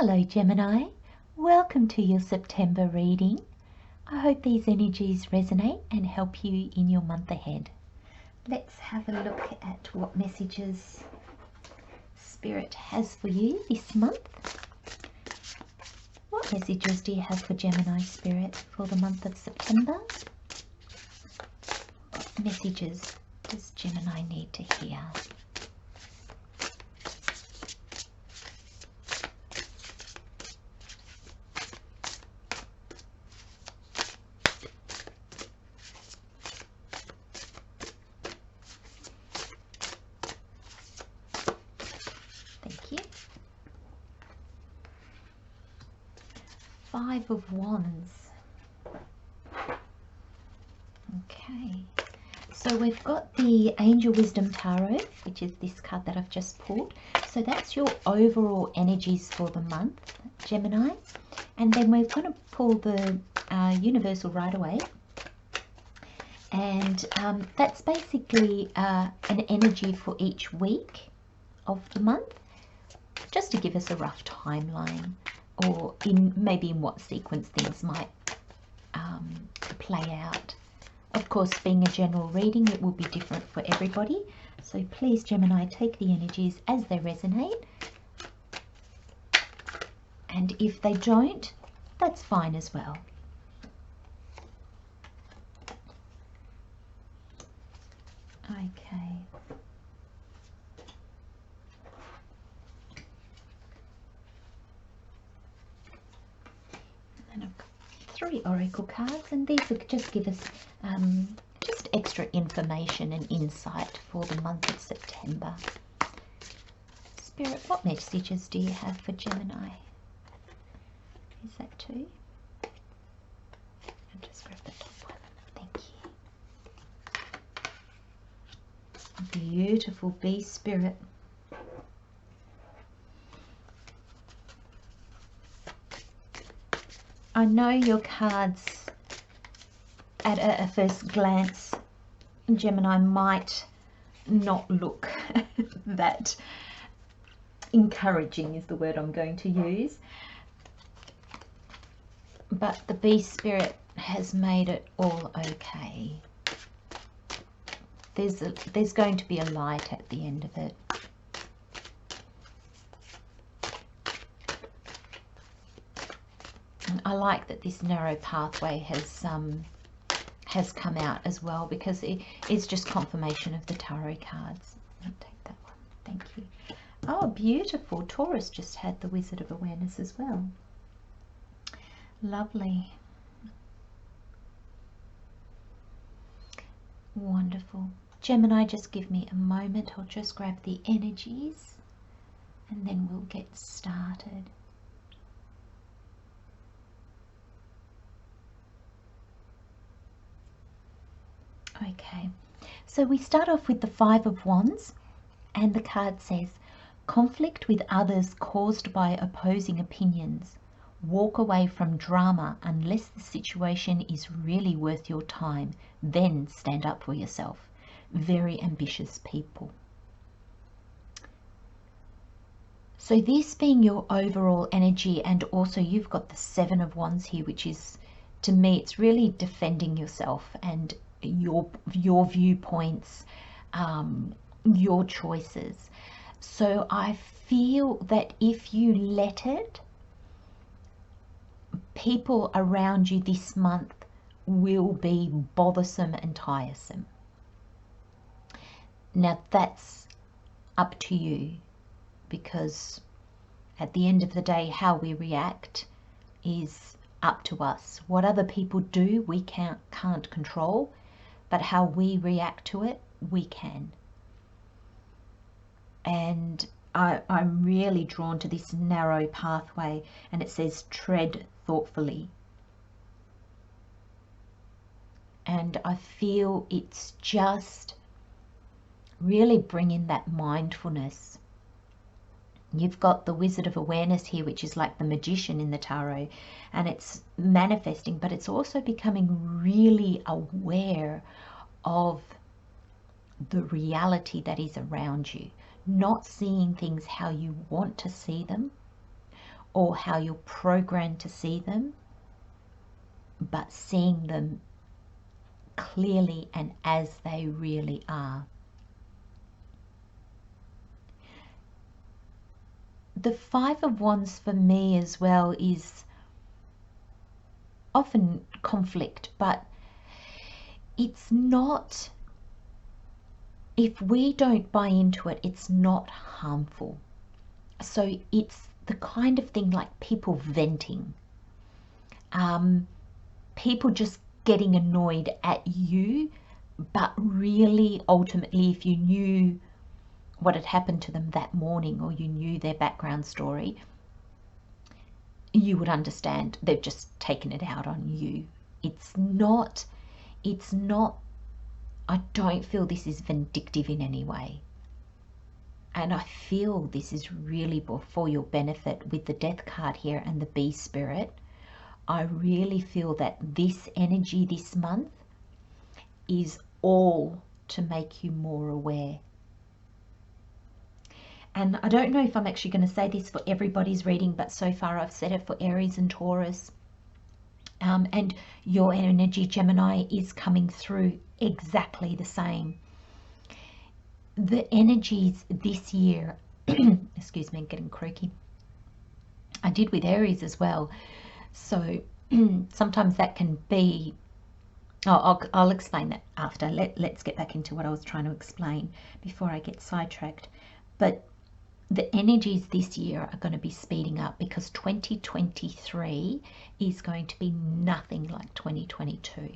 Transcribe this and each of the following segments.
Hello Gemini, welcome to your September reading. I hope these energies resonate and help you in your month ahead. Let's have a look at what messages Spirit has for you this month. What messages do you have for Gemini Spirit for the month of September? What messages does Gemini need to hear? Five of Wands. Okay, so we've got the Angel Wisdom Tarot, which is this card that I've just pulled. So that's your overall energies for the month, Gemini. And then we're going to pull the Universal right away. And that's basically an energy for each week of the month, just to give us a rough timeline, or maybe in what sequence things might play out. Of course, being a general reading, it will be different for everybody. So please, Gemini, take the energies as they resonate. And if they don't, that's fine as well. Okay. And I've got 3 oracle cards, and these will just give us just extra information and insight for the month of September. Spirit, what messages do you have for Gemini? Is that 2? I'll just grab the top one. Thank you. Beautiful bee spirit. I know your cards at a first glance, Gemini, might not look that encouraging is the word I'm going to use, but the bee spirit has made it all okay. There's going to be a light at the end of it. I like that this narrow pathway has come out as well, because it is just confirmation of the tarot cards. I'll take that one. Thank you. Oh, beautiful. Taurus just had the Wizard of Awareness as well. Lovely. Wonderful. Gemini, just give me a moment. I'll just grab the energies and then we'll get started. Okay, so we start off with the 5 of Wands, and the card says, conflict with others caused by opposing opinions. Walk away from drama unless the situation is really worth your time. Then stand up for yourself. Very ambitious people. So this being your overall energy, and also you've got the 7 of Wands here, which is, to me, it's really defending yourself and your viewpoints, your choices. So I feel that if you let it, people around you this month will be bothersome and tiresome. Now that's up to you, because at the end of the day, how we react is up to us. What other people do, we can't control, but how we react to it, we can. And I'm really drawn to this narrow pathway, and it says tread thoughtfully. And I feel it's just really bringing that mindfulness. You've got the Wizard of Awareness here, which is like the magician in the tarot, and it's manifesting, but it's also becoming really aware of the reality that is around you, not seeing things how you want to see them, or how you're programmed to see them, but seeing them clearly and as they really are. The Five of Wands for me as well is often conflict, but it's not, if we don't buy into it, it's not harmful. So it's the kind of thing like people venting, people just getting annoyed at you, but really ultimately if you knew what had happened to them that morning, or you knew their background story, you would understand they've just taken it out on you. It's not, I don't feel this is vindictive in any way. And I feel this is really for your benefit with the Death card here and the Bee Spirit. I really feel that this energy this month is all to make you more aware. And I don't know if I'm actually going to say this for everybody's reading, but so far I've said it for Aries and Taurus. And your energy, Gemini, is coming through exactly the same. The energies this year, excuse me, I'm getting croaky. I did with Aries as well. So sometimes that can be, I'll explain that after. Let's get back into what I was trying to explain before I get sidetracked. But the energies this year are going to be speeding up, because 2023 is going to be nothing like 2022.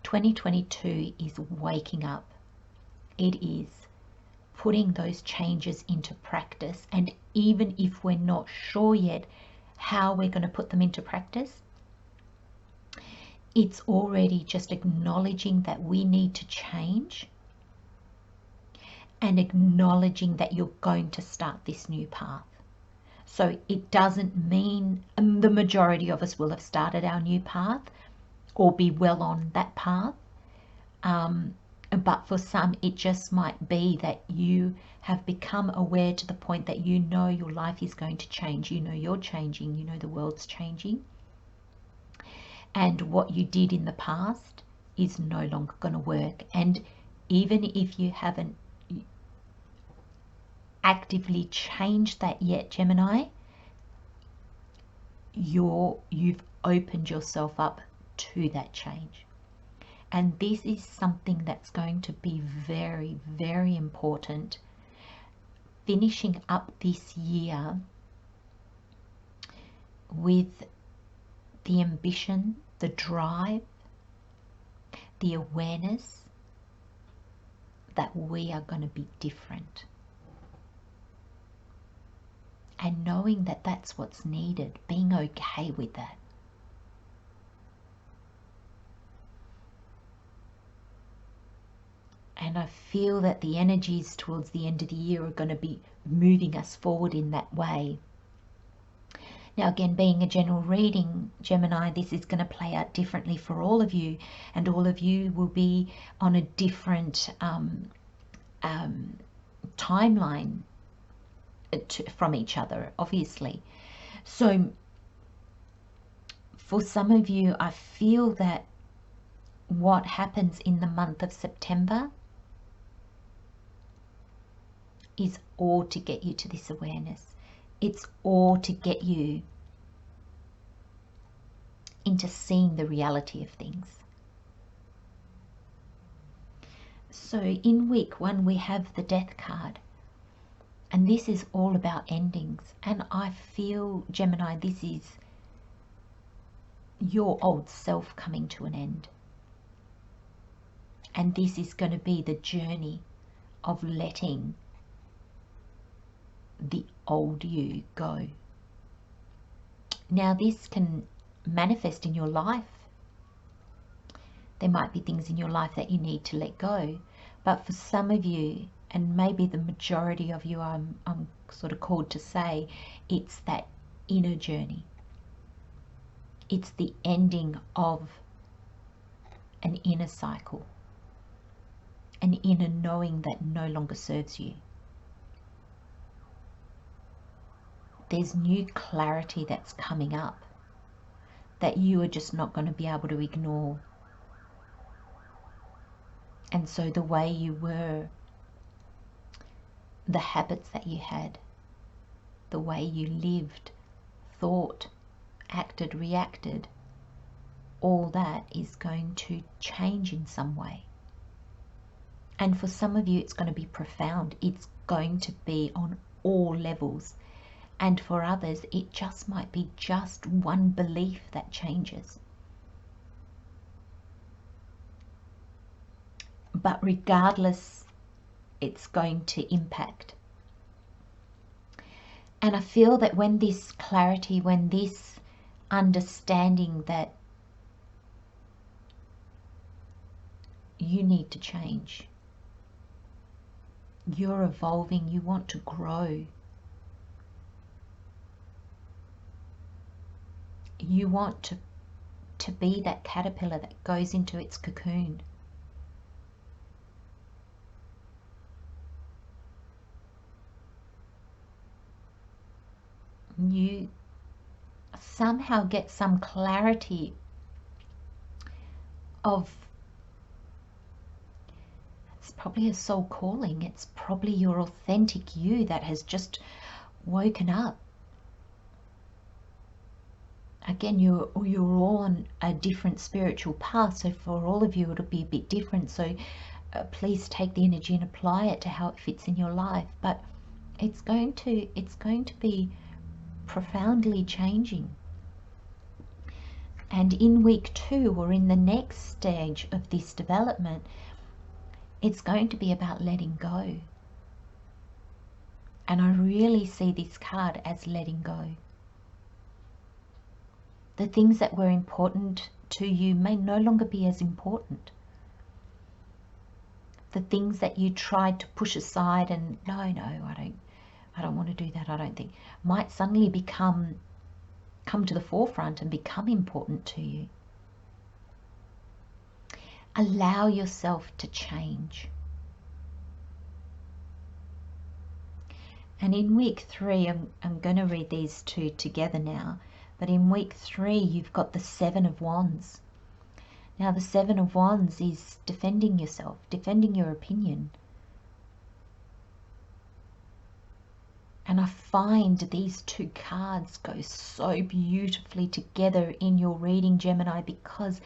2022 is waking up. It is putting those changes into practice. And even if we're not sure yet how we're going to put them into practice, it's already just acknowledging that we need to change, and acknowledging that you're going to start this new path. So it doesn't mean the majority of us will have started our new path or be well on that path. But for some, it just might be that you have become aware to the point that you know your life is going to change. You know you're changing. You know the world's changing. And what you did in the past is no longer going to work. And even if you haven't actively changed that yet, Gemini, you've opened yourself up to that change. And this is something that's going to be very, very important. Finishing up this year with the ambition, the drive, the awareness that we are going to be different. And knowing that that's what's needed, being okay with that. And I feel that the energies towards the end of the year are going to be moving us forward in that way. Now again, being a general reading, Gemini, this is going to play out differently for all of you, and all of you will be on a different timeline from each other, obviously. So for some of you, I feel that what happens in the month of September is all to get you to this awareness. It's all to get you into seeing the reality of things. So in week one, we have the Death card. And this is all about endings. And I feel, Gemini, this is your old self coming to an end. And this is going to be the journey of letting the old you go. Now this can manifest in your life. There might be things in your life that you need to let go. But for some of you, and maybe the majority of you, I'm sort of called to say, it's that inner journey. It's the ending of an inner cycle, an inner knowing that no longer serves you. there's new clarity that's coming up that you are just not going to be able to ignore. And so the way you were, the habits that you had, the way you lived, thought, acted, reacted, all that is going to change in some way. And for some of you, it's going to be profound. It's going to be on all levels. And for others, it just might be just one belief that changes. But regardless, it's going to impact. And I feel that when this clarity, when this understanding that you need to change, you're evolving, you want to grow, you want to be that caterpillar that goes into its cocoon. You somehow get some clarity of, it's probably a soul calling, it's probably your authentic you that has just woken up. Again, you're all on a different spiritual path, so for all of you it'll be a bit different, so please take the energy and apply it to how it fits in your life. But it's going to be profoundly changing. And in week 2, or in the next stage of this development, it's going to be about letting go. And I really see this card as letting go. The things that were important to you may no longer be as important. The things that you tried to push aside and no, I don't want to do that, I don't think, might suddenly come to the forefront and become important to you. Allow yourself to change. And in week 3, I'm going to read these two together now, but in week 3 you've got the 7 of Wands. Now the 7 of Wands is defending yourself, defending your opinion. And I find these two cards go so beautifully together in your reading, Gemini, because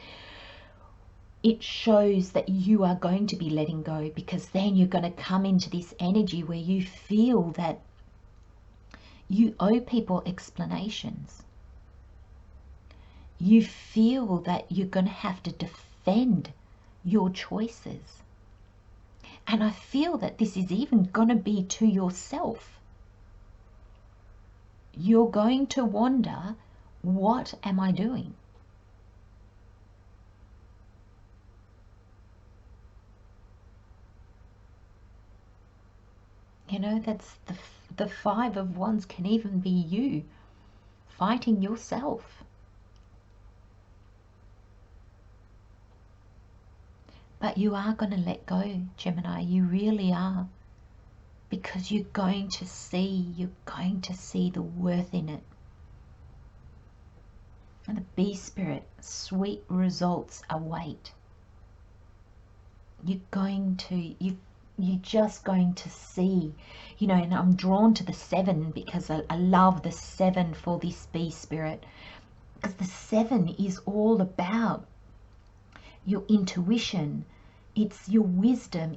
it shows that you are going to be letting go, because then you're going to come into this energy where you feel that you owe people explanations. You feel that you're going to have to defend your choices. And I feel that this is even going to be to yourself. You're going to wonder, what am I doing? You know, that's the 5 of Wands can even be you fighting yourself. But you are going to let go, Gemini. You really are. Because you're going to see the worth in it. And the bee spirit, sweet results await. You're just going to see, you know, and I'm drawn to the 7 because I love the 7 for this bee spirit. Because the 7 is all about your intuition, it's your wisdom,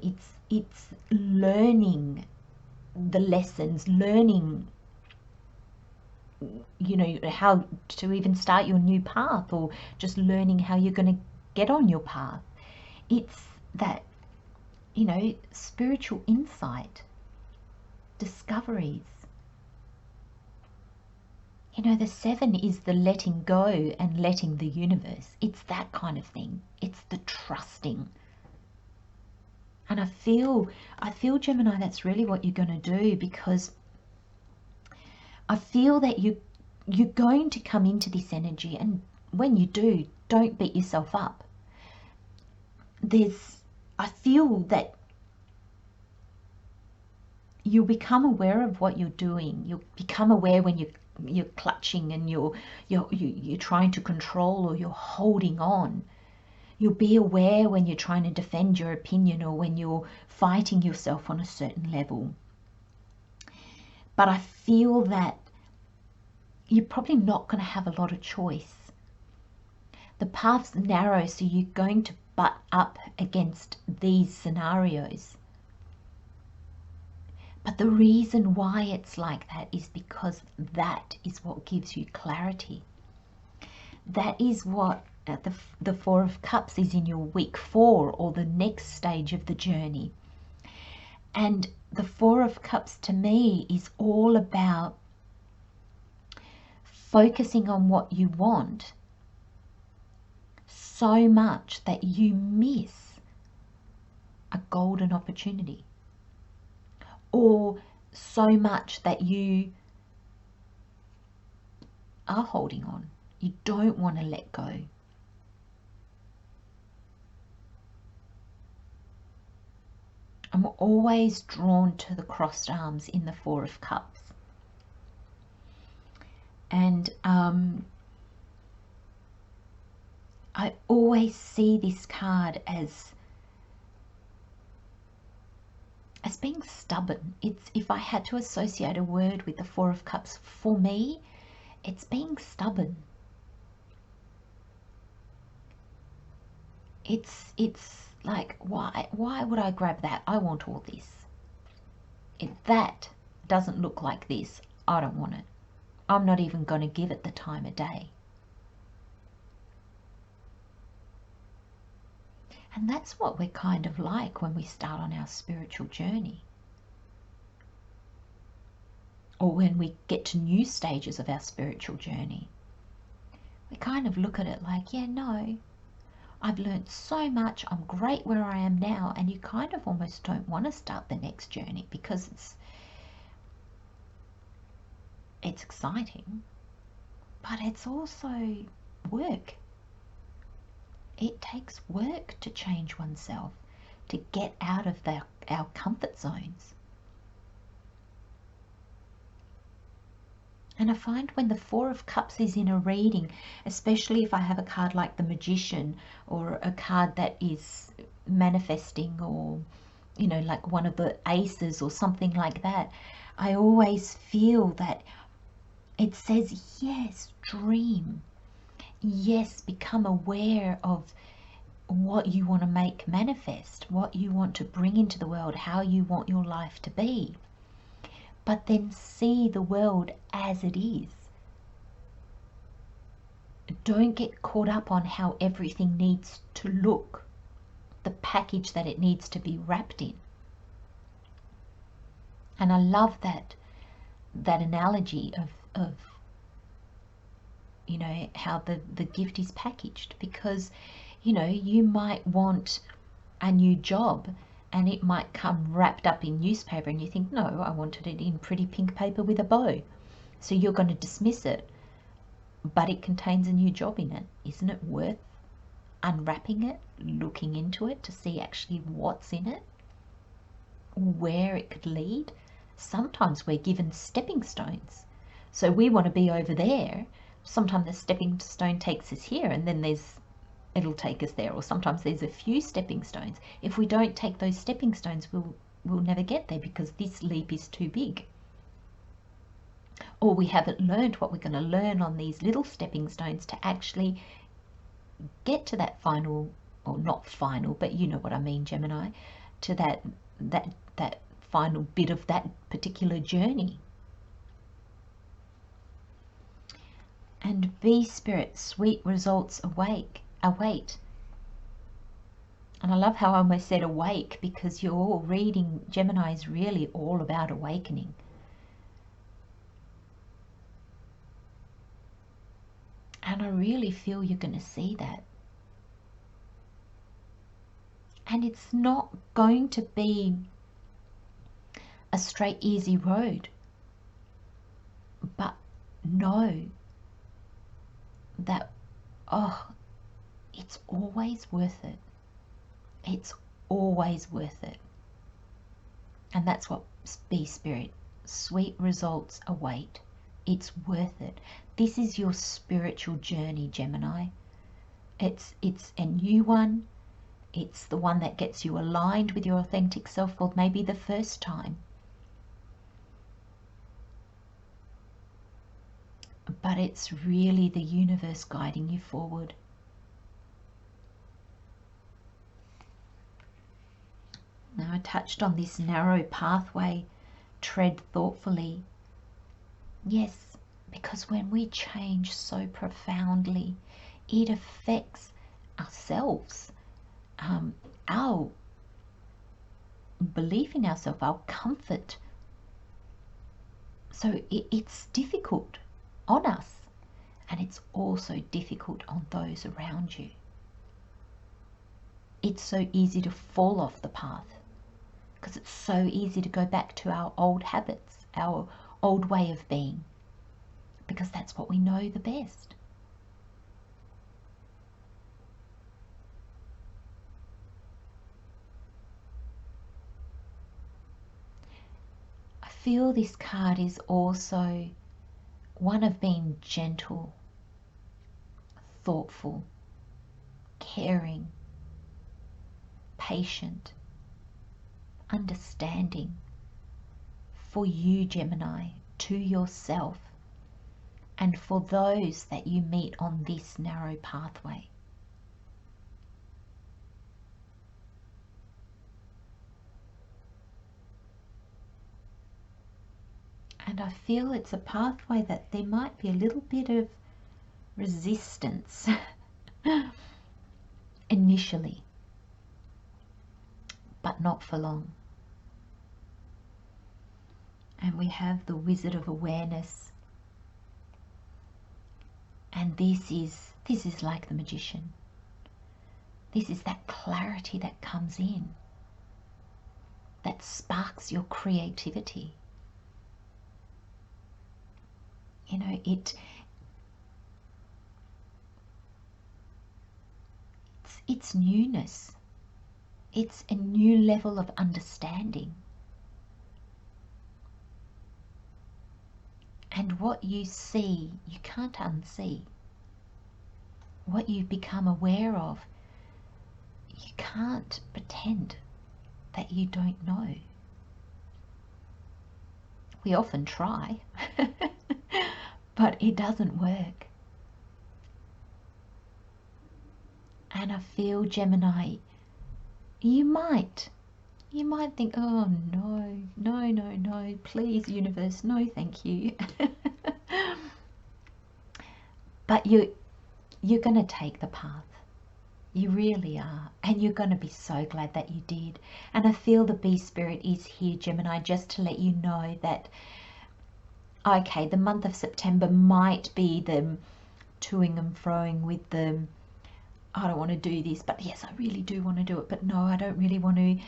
it's learning the lessons, learning, you know, how to even start your new path, or just learning how you're going to get on your path. It's that, you know, spiritual insight, discoveries. You know, the 7 is the letting go and letting the universe. It's that kind of thing. It's the trusting. And I feel, Gemini, that's really what you're going to do, because I feel that you're going to come into this energy, and when you do, don't beat yourself up. I feel that you'll become aware of what you're doing. You'll become aware when you're clutching and you're trying to control, or you're holding on. You'll be aware when you're trying to defend your opinion, or when you're fighting yourself on a certain level. But I feel that you're probably not going to have a lot of choice. The path's narrow, so you're going to butt up against these scenarios. But the reason why it's like that is because that is what gives you clarity. That is what the Four of Cups is in your week 4, or the next stage of the journey. And the Four of Cups to me is all about focusing on what you want so much that you miss a golden opportunity, or so much that you are holding on. You don't want to let go. I'm always drawn to the crossed arms in the Four of Cups. And I always see this card as being stubborn. It's, if I had to associate a word with the Four of Cups, for me, it's being stubborn. It's like, why would I grab that? I want all this. If that doesn't look like this, I don't want it. I'm not even going to give it the time of day. And that's what we're kind of like when we start on our spiritual journey. Or when we get to new stages of our spiritual journey. We kind of look at it like, yeah, no, I've learned so much, I'm great where I am now, and you kind of almost don't want to start the next journey because it's exciting, but it's also work. It takes work to change oneself, to get out of our comfort zones. And I find when the Four of Cups is in a reading, especially if I have a card like the Magician, or a card that is manifesting, or, you know, like one of the aces or something like that, I always feel that it says, yes, dream. Yes, become aware of what you want to make manifest, what you want to bring into the world, how you want your life to be. But then see the world as it is. Don't get caught up on how everything needs to look, the package that it needs to be wrapped in. And I love that analogy of you know, how the gift is packaged, because, you know, you might want a new job and it might come wrapped up in newspaper and you think, no, I wanted it in pretty pink paper with a bow. So you're going to dismiss it, but it contains a new job in it. Isn't it worth unwrapping it, looking into it to see actually what's in it, where it could lead? Sometimes we're given stepping stones. So we want to be over there. Sometimes the stepping stone takes us here, and then it'll take us there. Or sometimes there's a few stepping stones. If we don't take those stepping stones, we'll never get there, because this leap is too big. Or we haven't learned what we're going to learn on these little stepping stones to actually get to that final, or not final, but you know what I mean, Gemini, to that final bit of that particular journey. And be spirit, sweet results await. And I love how I almost said awake, because your reading, Gemini, is really all about awakening. And I really feel you're going to see that. And it's not going to be a straight, easy road. But know that, it's always worth it. It's always worth it. And that's what Be Spirit, sweet results await. It's worth it. This is your spiritual journey, Gemini. It's a new one. It's the one that gets you aligned with your authentic self for maybe the first time. But it's really the universe guiding you forward. Now, I touched on this narrow pathway. Tread thoughtfully. Yes, because when we change so profoundly, it affects ourselves, our belief in ourselves, our comfort. So it's difficult on us, and it's also difficult on those around you. It's so easy to fall off the path because it's so easy to go back to our old habits, our old way of being, because that's what we know the best. I feel this card is also one of being gentle, thoughtful, caring, patient, understanding for you, Gemini, to yourself, and for those that you meet on this narrow pathway. And I feel it's a pathway that there might be a little bit of resistance initially, but not for long. And we have the Wizard of Awareness. And this is like the Magician. This is that clarity that comes in, that sparks your creativity. You know, it's newness. It's a new level of understanding. And what you see, you can't unsee. What you become aware of, you can't pretend that you don't know. We often try, but it doesn't work. And I feel, Gemini, you might think, oh no, please universe, no thank you. But you're going to take the path. You really are. And you're going to be so glad that you did. And I feel the Bee Spirit is here, Gemini, just to let you know that, okay, the month of September might be them toing and froing with them. I don't want to do this, but yes, I really do want to do it. But no, I don't really want to.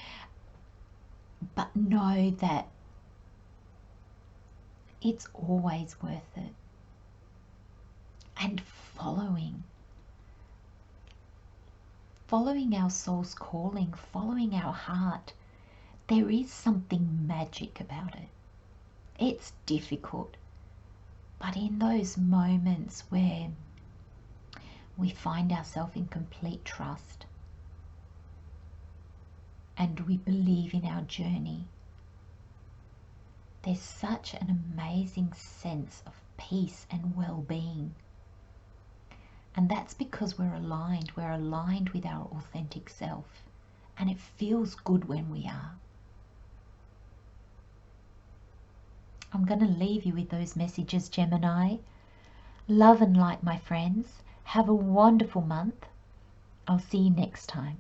But know that it's always worth it. And following our soul's calling, following our heart, there is something magic about it. It's difficult, but in those moments where we find ourselves in complete trust and we believe in our journey, there's such an amazing sense of peace and well-being. And that's because we're aligned with our authentic self, and it feels good when we are. I'm going to leave you with those messages, Gemini. Love and light, my friends. Have a wonderful month. I'll see you next time.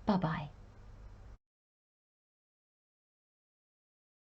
Bye-bye.